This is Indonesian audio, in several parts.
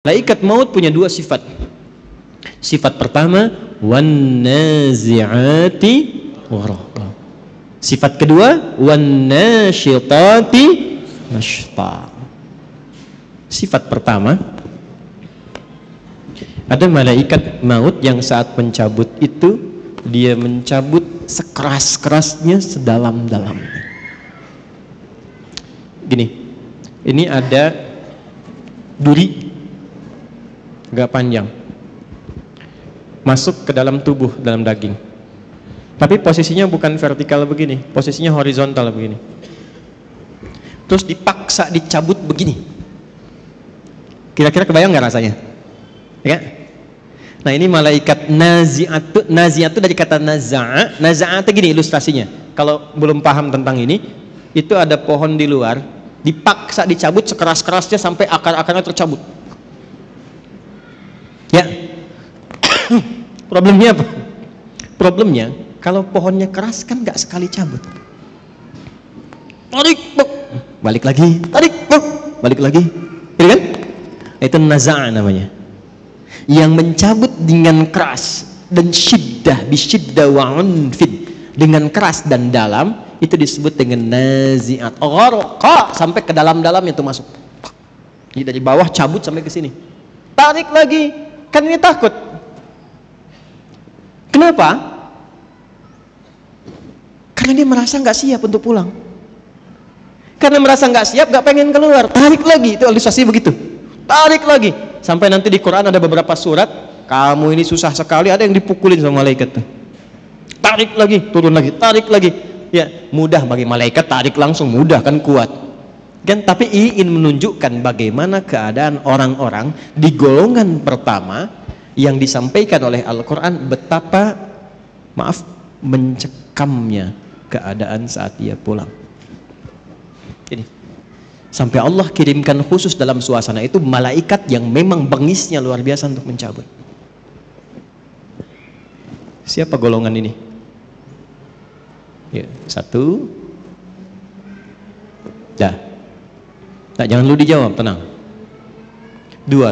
Malaikat maut punya dua sifat. Sifat pertama, wan nazi'ati gharqa. Sifat kedua, wan nasyitati nashta. Sifat pertama, ada malaikat maut yang saat mencabut itu dia mencabut sekeras-kerasnya, sedalam-dalamnya. Gini, ini ada duri agak panjang masuk ke dalam tubuh, dalam daging, tapi posisinya bukan vertikal begini, posisinya horizontal begini, terus dipaksa dicabut begini. Kira-kira kebayang nggak rasanya? Ya? Nah, ini malaikat nazi'at. Nazi'at itu dari kata naza'a. Naza'a itu gini ilustrasinya, kalau belum paham tentang ini, itu ada pohon di luar, dipaksa dicabut sekeras-kerasnya sampai akar-akarnya tercabut. Ya. Problemnya apa? Problemnya kalau pohonnya keras kan nggak sekali cabut. Tarik, balik lagi, tarik, balik lagi. Ini kan? Itu naza'a namanya. Yang mencabut dengan keras dan syiddah, bisyiddah wa unfid, dengan keras dan dalam, itu disebut dengan nazi'at. Gharqa, sampai ke dalam-dalam itu masuk. Jadi dari bawah cabut sampai ke sini. Tarik lagi. Kan ini takut. Kenapa? Karena dia merasa nggak siap untuk pulang. Karena merasa nggak siap, nggak pengen keluar. Tarik lagi, itu ilustrasi begitu. Tarik lagi. Sampai nanti di Quran ada beberapa surat, kamu ini susah sekali, ada yang dipukulin sama malaikat tuh. Tarik lagi, turun lagi, tarik lagi. Ya, mudah bagi malaikat, tarik langsung mudah kan, kuat. Kan, tapi ingin menunjukkan bagaimana keadaan orang-orang di golongan pertama yang disampaikan oleh Al-Quran, betapa mencekamnya keadaan saat dia pulang. Ini sampai Allah kirimkan khusus dalam suasana itu malaikat yang memang bengisnya luar biasa untuk mencabut. Siapa golongan ini? Ya, satu. Dah. Nah, jangan lu dijawab, tenang. Dua.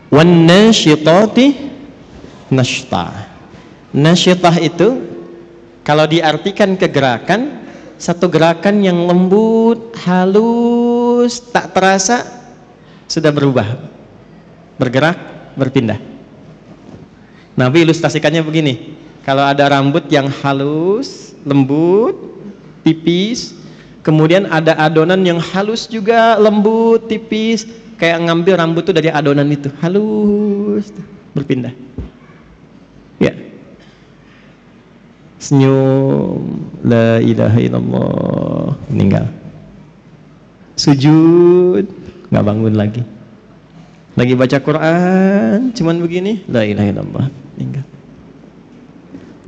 Wan nasyitati nashta. Nasyitah itu kalau diartikan ke gerakan, satu gerakan yang lembut, halus, tak terasa sudah berubah, bergerak, berpindah. Nabi ilustrasikannya begini, kalau ada rambut yang halus, lembut, tipis, kemudian ada adonan yang halus juga, lembut, tipis, kayak ngambil rambut itu dari adonan itu, halus, berpindah. Ya. Senyum, la ilaha illallah, meninggal. Sujud, nggak bangun lagi. Lagi baca Quran, cuman begini, la ilaha illallah, meninggal.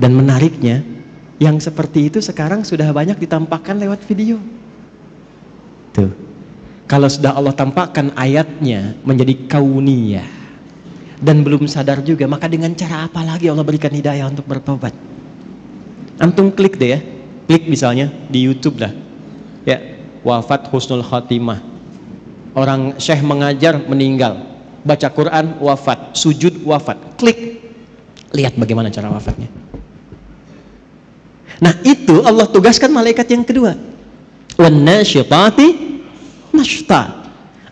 Dan menariknya, yang seperti itu sekarang sudah banyak ditampakkan lewat video. Tuh, kalau sudah Allah tampakkan ayatnya menjadi kauniyah dan belum sadar juga, maka dengan cara apa lagi Allah berikan hidayah untuk bertobat? Antum klik deh ya, klik misalnya di YouTube lah, ya, wafat husnul khatimah, orang syekh mengajar meninggal, baca Quran wafat, sujud wafat, klik, lihat bagaimana cara wafatnya. Nah, itu Allah tugaskan malaikat yang kedua, wan nasyitati nashta.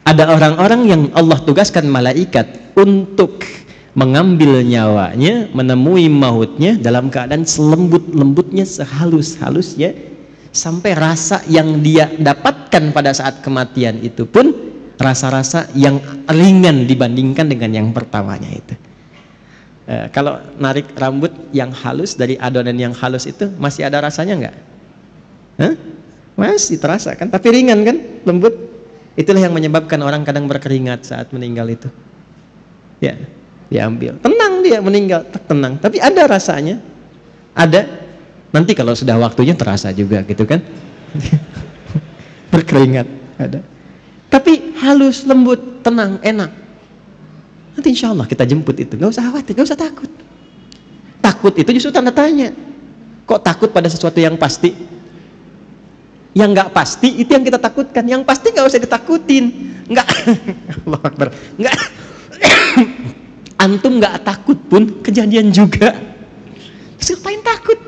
Ada orang-orang yang Allah tugaskan malaikat untuk mengambil nyawanya, menemui mautnya dalam keadaan selembut-lembutnya, sehalus-halusnya, sampai rasa yang dia dapatkan pada saat kematian itu pun rasa-rasa yang ringan dibandingkan dengan yang pertamanya itu. Kalau narik rambut yang halus dari adonan yang halus itu masih ada rasanya nggak? Masih terasa kan, tapi ringan kan, lembut. Itulah yang menyebabkan orang kadang berkeringat saat meninggal itu. Ya, diambil, tenang dia meninggal, tenang, tapi ada rasanya, ada. Nanti kalau sudah waktunya terasa juga gitu kan, berkeringat ada, tapi halus, lembut, tenang, enak. Nanti insya Allah kita jemput itu, nggak usah khawatir, nggak usah takut. Takut itu justru tanda tanya. Kok takut pada sesuatu yang pasti? Yang nggak pasti itu yang kita takutkan. Yang pasti nggak usah ditakutin. Nggak, Allah Akbar. Nggak, antum nggak takut pun kejadian juga. Terus ngapain takut?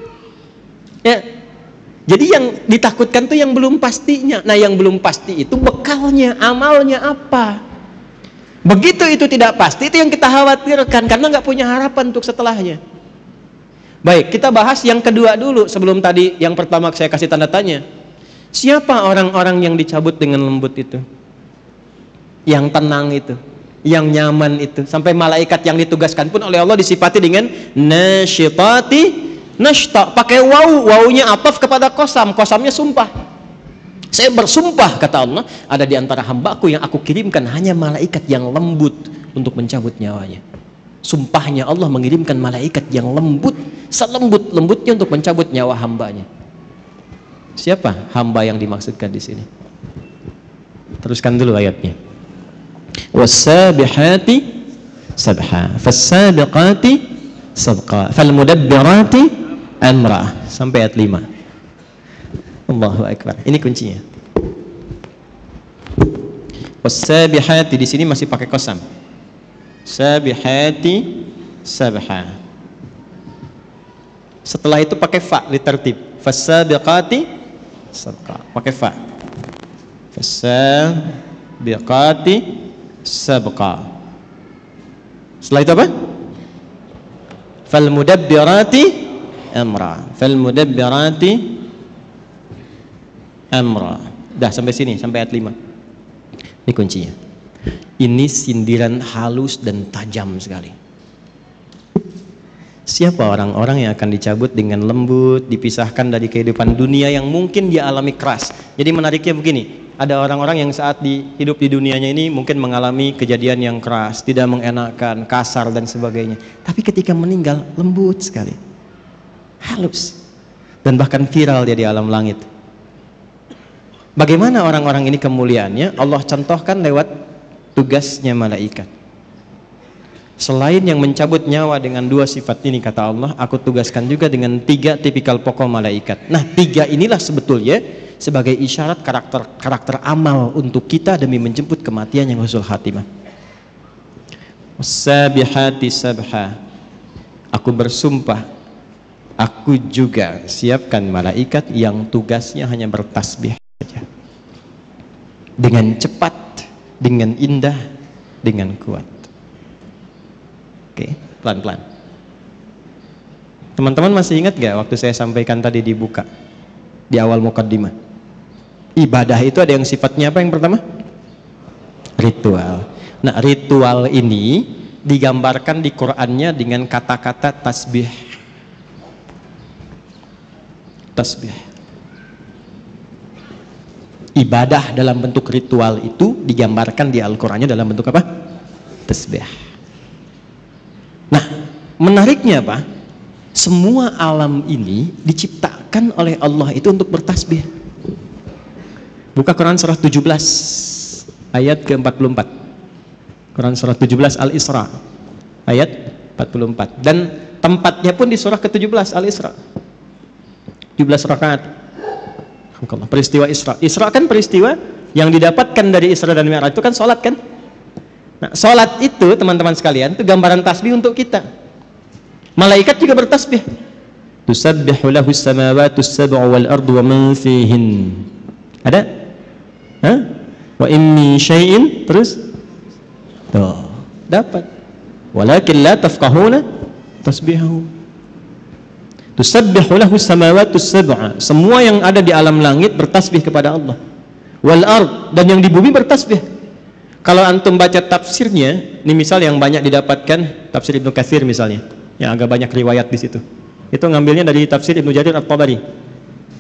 Ya. Jadi yang ditakutkan tuh yang belum pastinya. Nah, yang belum pasti itu bekalnya, amalnya apa? Begitu itu tidak pasti, itu yang kita khawatirkan karena nggak punya harapan untuk setelahnya. Baik, kita bahas yang kedua dulu sebelum tadi yang pertama saya kasih tanda tanya. Siapa orang-orang yang dicabut dengan lembut itu? Yang tenang itu, yang nyaman itu. Sampai malaikat yang ditugaskan pun oleh Allah disifati dengan nasyitati nashta. Pakai waw, wawunya ataf kepada qasam, qasamnya sumpah. Saya bersumpah, kata Allah, ada di antara hambaku yang aku kirimkan hanya malaikat yang lembut untuk mencabut nyawanya. Sumpahnya Allah mengirimkan malaikat yang lembut, selembut-lembutnya untuk mencabut nyawa hambanya. Siapa hamba yang dimaksudkan di sini? Teruskan dulu ayatnya. Was-sabihati sabha, fas-sabiqati sabqa, fal-mudabbirati amra, sampai ayat 5. Allahu Akbar. Ini kuncinya. Was-sabihati di sini masih pakai qasam. Sabihati sabha. Setelah itu pakai fa ditertib. Fas-sabiqati sabqa, pakai fa. Fas-sabiqati sabqa. Setelah itu apa? Fal-mudabbirati amra. Fal-mudabbirati amra. Dah sampai sini, sampai ayat 5. Ini kuncinya. Ini sindiran halus dan tajam sekali. Siapa orang-orang yang akan dicabut dengan lembut, dipisahkan dari kehidupan dunia yang mungkin dia alami keras. Jadi menariknya begini, ada orang-orang yang saat hidup di dunianya ini mungkin mengalami kejadian yang keras, tidak mengenakan, kasar dan sebagainya. Tapi ketika meninggal lembut sekali, halus, dan bahkan viral dia di alam langit. Bagaimana orang-orang ini kemuliaannya? Allah contohkan lewat tugasnya malaikat. Selain yang mencabut nyawa dengan 2 sifat ini, kata Allah, aku tugaskan juga dengan 3 tipikal pokok malaikat. Nah, 3 inilah sebetulnya sebagai isyarat karakter amal untuk kita demi menjemput kematian yang husnul khatimah. Sabihati sabha, aku bersumpah, aku juga siapkan malaikat yang tugasnya hanya bertasbih saja, dengan cepat, dengan indah, dengan kuat. Oke, pelan-pelan. Teman-teman masih ingat gak waktu saya sampaikan tadi dibuka di awal mukaddimah? Ibadah itu ada yang sifatnya apa yang pertama? Ritual. Nah, ritual ini digambarkan di Qur'annya dengan kata-kata tasbih. Tasbih. Ibadah dalam bentuk ritual itu digambarkan di Al-Qur'annya dalam bentuk apa? Tasbih. Nah, menariknya apa? Semua alam ini diciptakan oleh Allah itu untuk bertasbih. Buka Quran surah 17 ayat ke-44. Quran surah 17 Al-Isra ayat 44. Dan tempatnya pun di surah ke-17 Al-Isra. 17 rakaat. Peristiwa Isra. Isra kan peristiwa yang didapatkan dari Isra dan Mi'raj itu kan salat kan? Nah, salat itu teman-teman sekalian itu gambaran tasbih untuk kita. Malaikat juga bertasbih. Tusabbihu lahu as-samawati as-sab'u wal ardu wa man fihin. Ada? Hah? Wa in min syai'in, terus tuh, dapat. Walakin la tafqahuna tasbihahu. Tusabbihu lahu as-samawati as-sab'u. Semua yang ada di alam langit bertasbih kepada Allah. Wal ard, dan yang di bumi bertasbih. Kalau antum baca tafsirnya, ini misal yang banyak didapatkan tafsir Ibnu Katsir misalnya, yang agak banyak riwayat di situ. Itu ngambilnya dari tafsir Ibnu Jarir At-Tabari.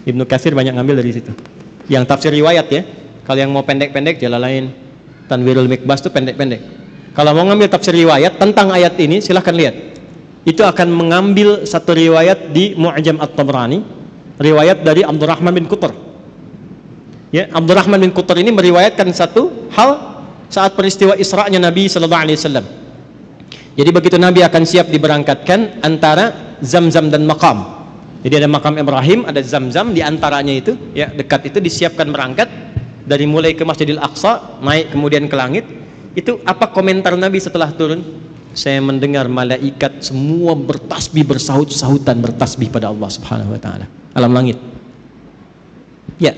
Ibnu Katsir banyak ngambil dari situ. Yang tafsir riwayat ya. Kalau yang mau pendek-pendek Jalalain, Tanwirul Mikbas itu pendek-pendek. Kalau mau ngambil tafsir riwayat tentang ayat ini, silahkan lihat. Itu akan mengambil satu riwayat di Mu'jam At-Tabrani, riwayat dari Abdurrahman bin Qutr. Ya, Abdurrahman bin Qutr ini meriwayatkan satu hal saat peristiwa Isra'nya Nabi sallallahu alaihi wasallam. Jadi begitu Nabi akan siap diberangkatkan antara Zamzam dan Maqam. Jadi ada makam Ibrahim, ada Zam-Zam, di antaranya itu ya dekat itu disiapkan berangkat dari mulai ke Masjidil Aqsa, naik kemudian ke langit. Itu apa komentar Nabi setelah turun? Saya mendengar malaikat semua bertasbih, bersahut-sahutan bertasbih pada Allah Subhanahu wa taala alam langit. Ya.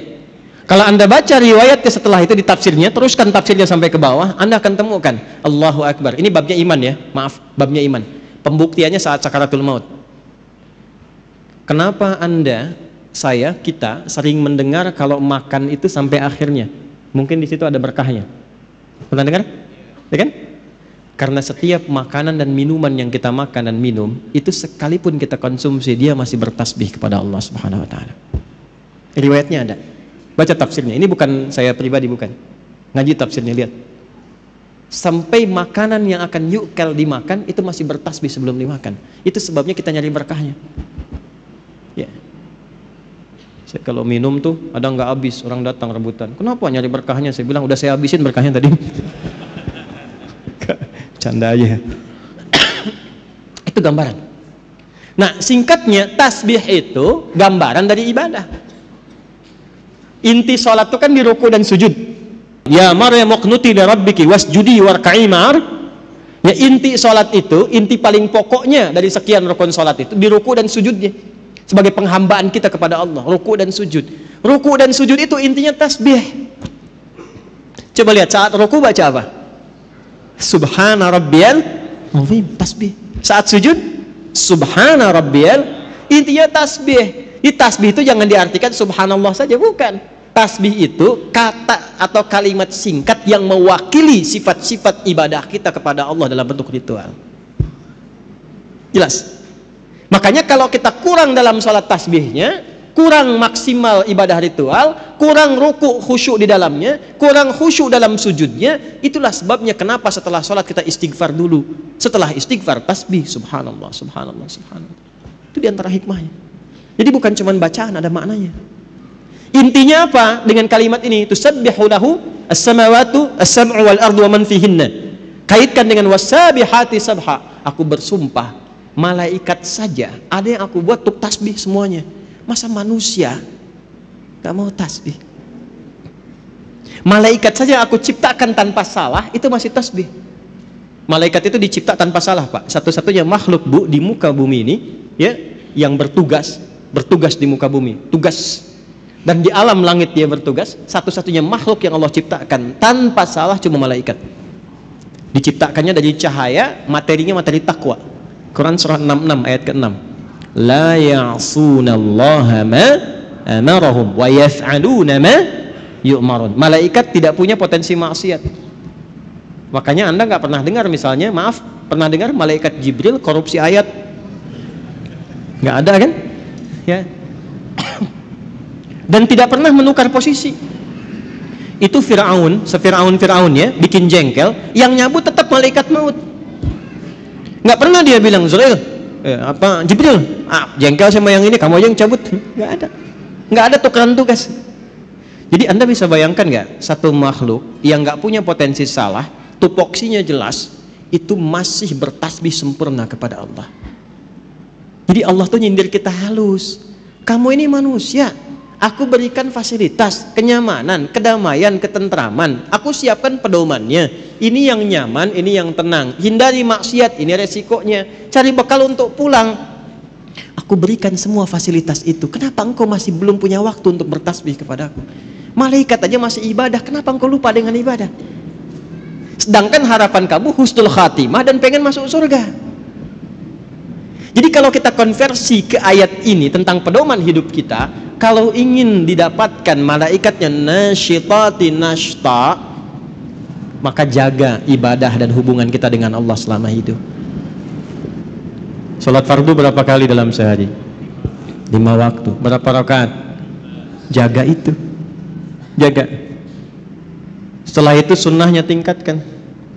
Kalau Anda baca riwayatnya setelah itu di tafsirnya, teruskan tafsirnya sampai ke bawah, Anda akan temukan Allahu Akbar. Ini babnya iman ya, maaf, babnya iman. Pembuktiannya saat sakaratul maut. Kenapa Anda, saya, kita sering mendengar kalau makan itu sampai akhirnya? Mungkin di situ ada berkahnya. Pernah dengar? Ya kan? Karena setiap makanan dan minuman yang kita makan dan minum, itu sekalipun kita konsumsi, dia masih bertasbih kepada Allah Subhanahu wa taala. Riwayatnya ada. Baca tafsirnya. Ini bukan saya pribadi, bukan. Ngaji tafsirnya, lihat. Sampai makanan yang akan yukal dimakan itu masih bertasbih sebelum dimakan. Itu sebabnya kita nyari berkahnya. Ya. Saya kalau minum tuh ada nggak habis, orang datang rebutan. Kenapa nyari berkahnya? Saya bilang udah saya habisin berkahnya tadi. Canda aja. Itu gambaran. Nah, singkatnya tasbih itu gambaran dari ibadah. Inti sholat itu kan di ruku dan sujud. Ya Maryam uqnuti li rabbiki wasjudi warka'i ma'ar. Ya, inti sholat itu, inti paling pokoknya dari sekian rukun sholat itu di ruku dan sujudnya. Sebagai penghambaan kita kepada Allah, ruku dan sujud. Ruku dan sujud itu intinya tasbih. Coba lihat saat ruku baca apa? Subhana rabbiyal azim, tasbih. Saat sujud, subhana rabbiyal, intinya tasbih. Di tasbih itu jangan diartikan subhanallah saja, bukan. Tasbih itu kata atau kalimat singkat yang mewakili sifat-sifat ibadah kita kepada Allah dalam bentuk ritual. Jelas? Makanya kalau kita kurang dalam sholat tasbihnya, kurang maksimal ibadah ritual, kurang ruku khusyuk di dalamnya, kurang khusyuk dalam sujudnya, itulah sebabnya kenapa setelah sholat kita istighfar dulu. Setelah istighfar tasbih, subhanallah, subhanallah, subhanallah. Itu diantara hikmahnya. Jadi bukan cuma bacaan, ada maknanya. Intinya apa dengan kalimat ini? Tusabbihu lahu as-samawatu as-sab'u wal ardu wa man fihinna. Kaitkan dengan wasabihati sabha. Aku bersumpah, malaikat saja ada yang aku buat untuk tasbih semuanya. Masa manusia gak mau tasbih? Malaikat saja aku ciptakan tanpa salah, itu masih tasbih. Malaikat itu dicipta tanpa salah, Pak. Satu-satunya makhluk, Bu, di muka bumi ini ya, yang bertugas di muka bumi, tugas. Dan di alam langit dia bertugas, satu-satunya makhluk yang Allah ciptakan tanpa salah cuma malaikat. Diciptakannya dari cahaya, materinya materi takwa. Quran surah 66 ayat ke-6. La ya'sunallaha ma amarahum wa yaf'aluna ma yu'marun. Malaikat tidak punya potensi maksiat. Makanya Anda nggak pernah dengar misalnya, maaf, pernah dengar malaikat Jibril korupsi ayat? Nggak ada kan? Ya. Dan tidak pernah menukar posisi. Itu Fir'aun, se-Fir'aun ya, bikin jengkel, yang nyabut tetap malaikat maut. Nggak pernah dia bilang, Zurail, Jibril, jengkel sama yang ini, kamu aja yang cabut. Nggak ada tukeran tugas. Jadi Anda bisa bayangkan nggak, satu makhluk yang nggak punya potensi salah, tupoksinya jelas, itu masih bertasbih sempurna kepada Allah. Jadi Allah tuh nyindir kita halus. Kamu ini manusia, aku berikan fasilitas, kenyamanan, kedamaian, ketentraman. Aku siapkan pedomannya. Ini yang nyaman, ini yang tenang. Hindari maksiat, ini resikonya. Cari bekal untuk pulang. Aku berikan semua fasilitas itu. Kenapa engkau masih belum punya waktu untuk bertasbih kepadaku? Malaikat aja masih ibadah, kenapa engkau lupa dengan ibadah? Sedangkan harapan kamu husnul khatimah dan pengen masuk surga. Jadi kalau kita konversi ke ayat ini tentang pedoman hidup kita, kalau ingin didapatkan malaikatnya nasyitati nashta, maka jaga ibadah dan hubungan kita dengan Allah selama hidup. Salat fardu berapa kali dalam sehari? 5 waktu. Berapa rakaat? Jaga itu. Jaga. Setelah itu sunnahnya tingkatkan,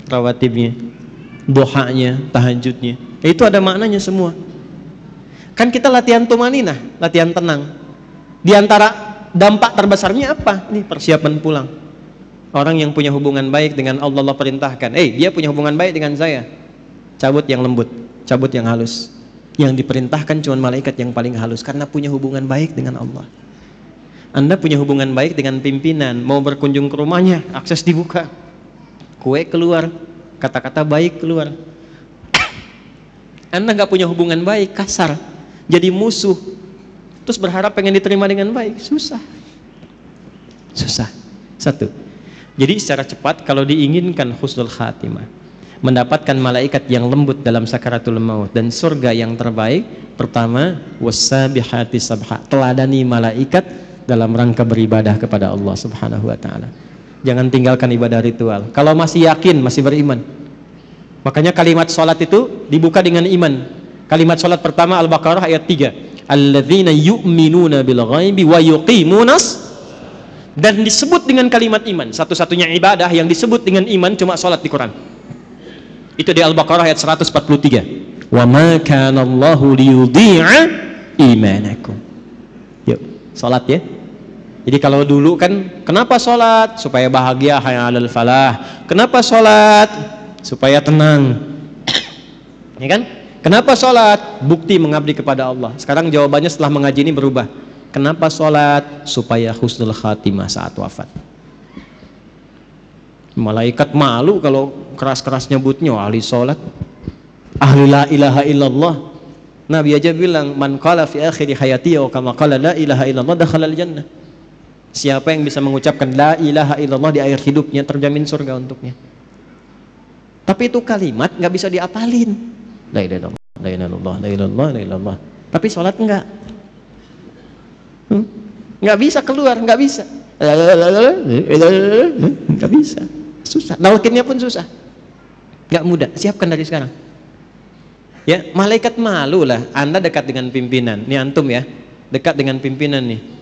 rawatibnya, duhanya, tahajudnya. Itu ada maknanya semua. Kan kita latihan tumaninah, latihan tenang. Di antara dampak terbesarnya apa? Ini persiapan pulang. Orang yang punya hubungan baik dengan Allah, Allah perintahkan, dia punya hubungan baik dengan saya, cabut yang lembut, cabut yang halus. Yang diperintahkan cuma malaikat yang paling halus karena punya hubungan baik dengan Allah. Anda punya hubungan baik dengan pimpinan, mau berkunjung ke rumahnya, akses dibuka. Kue keluar, kata-kata baik keluar. Anda nggak punya hubungan baik, kasar, jadi musuh. Terus berharap pengen diterima dengan baik, susah. Susah. Satu. Jadi secara cepat kalau diinginkan husnul khatimah, mendapatkan malaikat yang lembut dalam sakaratul maut dan surga yang terbaik, pertama wassabihati sabha, teladani malaikat dalam rangka beribadah kepada Allah Subhanahu wa taala. Jangan tinggalkan ibadah ritual. Kalau masih yakin, masih beriman. Makanya kalimat salat itu dibuka dengan iman. Kalimat salat pertama Al-Baqarah ayat 3. Alladzina yu'minuna bil ghaibi wa yuqimunas, dan disebut dengan kalimat iman. Satu-satunya ibadah yang disebut dengan iman cuma salat di Quran. Itu di Al-Baqarah ayat 143. Wa ma kana Allahu liyudhi'a imanakum. Yuk, salat ya. Jadi kalau dulu kan, kenapa sholat? Supaya bahagia, hayya 'alal falah. Kenapa sholat? Supaya tenang. Ya kan? Kenapa sholat? Bukti mengabdi kepada Allah. Sekarang jawabannya setelah mengaji ini berubah. Kenapa sholat? Supaya husnul khatimah saat wafat. Malaikat malu kalau keras-keras nyebutnya ahli sholat, ahli la ilaha illallah. Nabi aja bilang, man qala fi akhiri hayati wa kama qala la ilaha illallah dakhala al-jannah. Siapa yang bisa mengucapkan la ilaha illallah di akhir hidupnya, terjamin surga untuknya. Tapi itu kalimat nggak bisa diapalin. La ilaha illallah, la ilaha illallah, la ilaha illallah, la ilaha illallah. Tapi sholat enggak. Nggak bisa keluar, nggak bisa. Nggak bisa. Susah. Nalkinnya pun susah. Nggak mudah. Siapkan dari sekarang. Ya, malaikat malu lah. Anda dekat dengan pimpinan. Ini antum ya, dekat dengan pimpinan nih.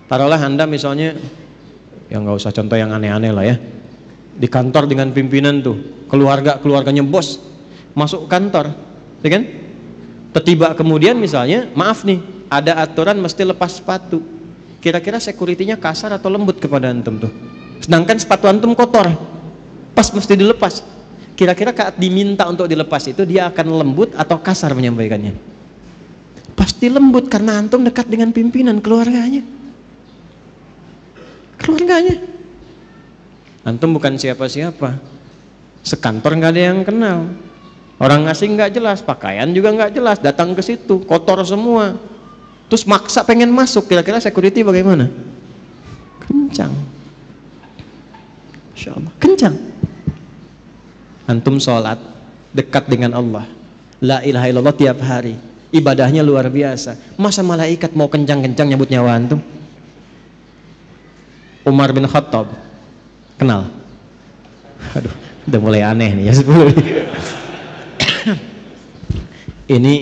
Taruhlah Anda misalnya, yang nggak usah contoh yang aneh-aneh lah ya, di kantor dengan pimpinan tuh, keluarganya bos, masuk kantor, ya kan? Tiba kemudian misalnya, maaf nih, ada aturan mesti lepas sepatu. Kira-kira security-nya kasar atau lembut kepada antum tuh? Sedangkan sepatu antum kotor, pas mesti dilepas. Kira-kira saat diminta untuk dilepas itu dia akan lembut atau kasar menyampaikannya? Pasti lembut karena antum dekat dengan pimpinan keluarganya. Antum bukan siapa-siapa, sekantor nggak ada yang kenal, orang asing nggak jelas, pakaian juga nggak jelas, datang ke situ kotor semua, terus maksa pengen masuk. Kira-kira security bagaimana? Kencang, Insya Allah kencang. Antum sholat dekat dengan Allah, la ilaha illallah tiap hari, ibadahnya luar biasa. Masa malaikat mau kencang-kencang nyebut nyawa antum? Umar bin Khattab, kenal? Aduh, udah mulai aneh nih ya 10 nih. Ini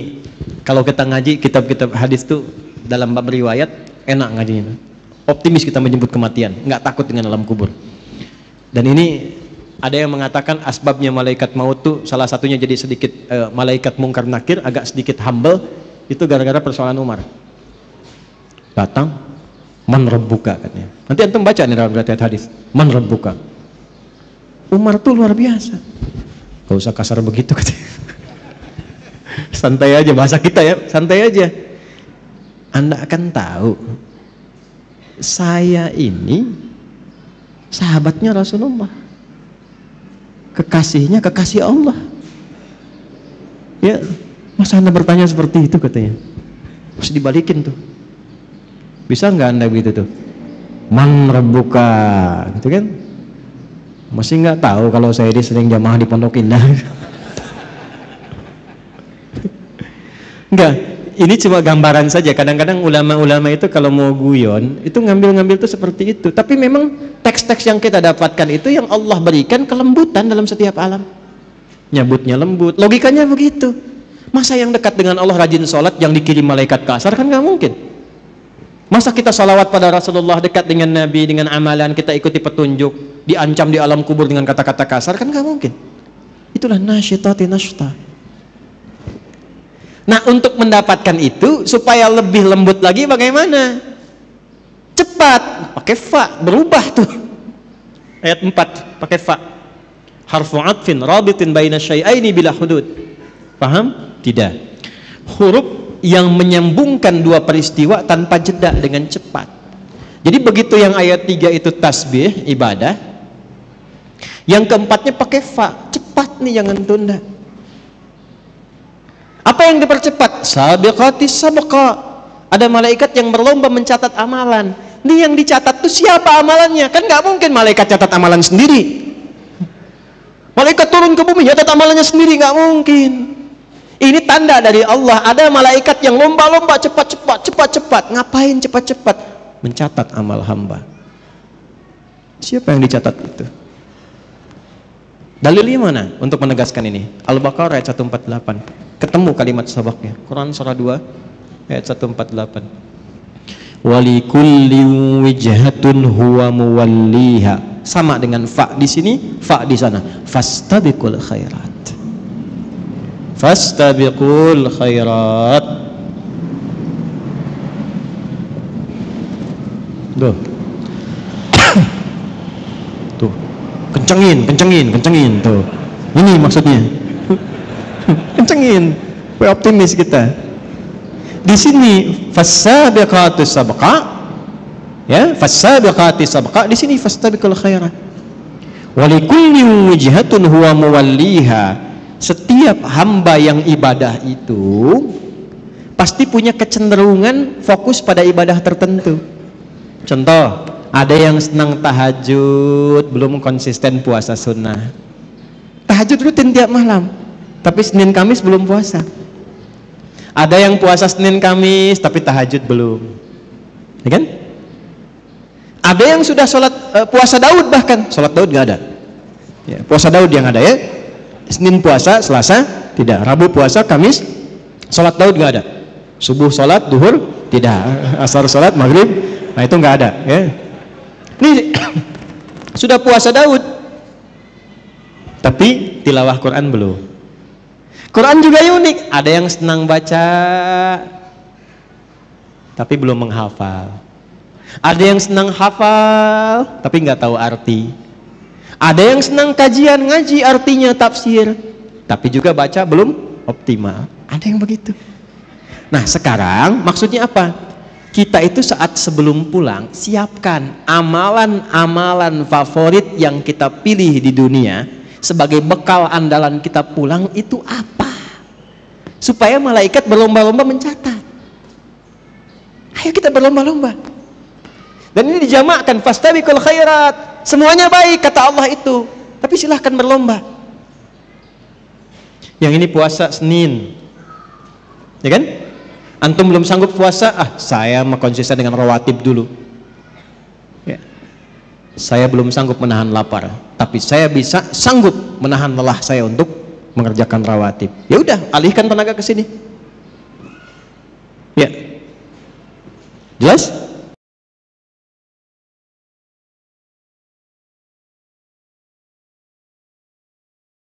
kalau kita ngaji kitab-kitab hadis tuh dalam bab riwayat enak ngajinya. Optimis kita menjemput kematian, nggak takut dengan alam kubur. Dan ini ada yang mengatakan asbabnya malaikat maut tuh salah satunya jadi sedikit malaikat mungkar nakir agak sedikit humble itu gara-gara persoalan Umar. Datang, man rabbuka katanya. Nanti antum baca nih dalam riwayat hadis, man rabbuka. Umar tuh luar biasa. Gak usah kasar begitu katanya. Santai aja bahasa kita ya, santai aja. Anda akan tahu saya ini sahabatnya Rasulullah, kekasihnya kekasih Allah. Ya, masa Anda bertanya seperti itu katanya? Harus dibalikin tuh. Bisa nggak Anda begitu tuh? Man rabbuka, gitu kan? Masih nggak tahu kalau saya ini sering jamaah di Pondok Indah. Enggak, ini cuma gambaran saja. Kadang-kadang ulama-ulama itu kalau mau guyon itu ngambil-ngambil tuh seperti itu. Tapi memang teks-teks yang kita dapatkan itu yang Allah berikan kelembutan dalam setiap alam. Nyebutnya lembut, logikanya begitu. Masa yang dekat dengan Allah rajin sholat yang dikirim malaikat kasar, kan nggak mungkin. Masa kita sholawat pada Rasulullah, dekat dengan Nabi, dengan amalan kita ikuti petunjuk, diancam di alam kubur dengan kata-kata kasar, kan nggak mungkin. Itulah nasyitati nashta. Nah, untuk mendapatkan itu supaya lebih lembut lagi bagaimana? Cepat, pakai fa, berubah tuh. Ayat 4 pakai fa. Harfu 'atfin rabitin baina syai'aini bila hudud. Paham? Tidak. huruf yang menyambungkan dua peristiwa tanpa jeda dengan cepat. Jadi begitu yang ayat 3 itu tasbih, ibadah, yang keempatnya pakai fa, cepat nih, jangan tunda. Apa yang dipercepat? Sabiqatis sabqa. Ada malaikat yang berlomba mencatat amalan. Nih yang dicatat tuh siapa amalannya? Kan nggak mungkin malaikat catat amalan sendiri. Malaikat turun ke bumi catat amalannya sendiri, nggak mungkin. Ini tanda dari Allah. Ada malaikat yang lomba-lomba cepat-cepat. Ngapain cepat-cepat? Mencatat amal hamba. Siapa yang dicatat itu? Dalilnya mana untuk menegaskan ini? Al-Baqarah ayat 148. Ketemu kalimat sabaknya. Quran surah 2 ayat 148. Walikulli wijhatun huwa muwalliha. Sama dengan fa di sini, fa di sana. Fastabiqul khairat. Fastabiqul khairat. Tuh. Tuh. Kencengin tuh. Ini maksudnya. Kencengin. Optimis kita. Di sini fasabiqatus sabqa, ya, fasabiqatis sabqa, di sini fastabiqul khairat. Walikulli wijhatun huwa muwalliha. Setiap hamba yang ibadah itu pasti punya kecenderungan fokus pada ibadah tertentu. Contoh, ada yang senang tahajud, belum konsisten puasa sunnah. Tahajud rutin tiap malam, tapi Senin Kamis belum puasa. Ada yang puasa Senin Kamis tapi tahajud belum, ya kan? Ada yang sudah sholat puasa Daud, bahkan sholat Daud nggak ada. Ya, puasa Daud yang ada ya. Senin puasa, Selasa tidak, Rabu puasa, Kamis sholat Daud nggak ada. Subuh sholat, duhur tidak, asar sholat, maghrib, nah itu nggak ada. Ya. Ini sudah puasa Daud, tapi tilawah Quran belum. Quran juga unik, ada yang senang baca tapi belum menghafal. Ada yang senang hafal tapi nggak tahu arti. Ada yang senang kajian, ngaji artinya, tafsir, tapi juga baca belum optimal. Ada yang begitu. Nah sekarang maksudnya apa? Kita itu saat sebelum pulang siapkan amalan-amalan favorit yang kita pilih di dunia sebagai bekal andalan kita pulang. Itu apa? Supaya malaikat berlomba-lomba mencatat. Ayo kita berlomba-lomba. Dan ini dijamakkan, fastabiqul khairat. Semuanya baik kata Allah itu, tapi silahkan berlomba. Yang ini puasa Senin, ya kan? Antum belum sanggup puasa, saya mau konsisten dengan rawatib dulu. Ya. Saya belum sanggup menahan lapar, tapi saya bisa sanggup menahan lelah saya untuk mengerjakan rawatib. Ya udah, alihkan tenaga ke sini. Ya, jelas?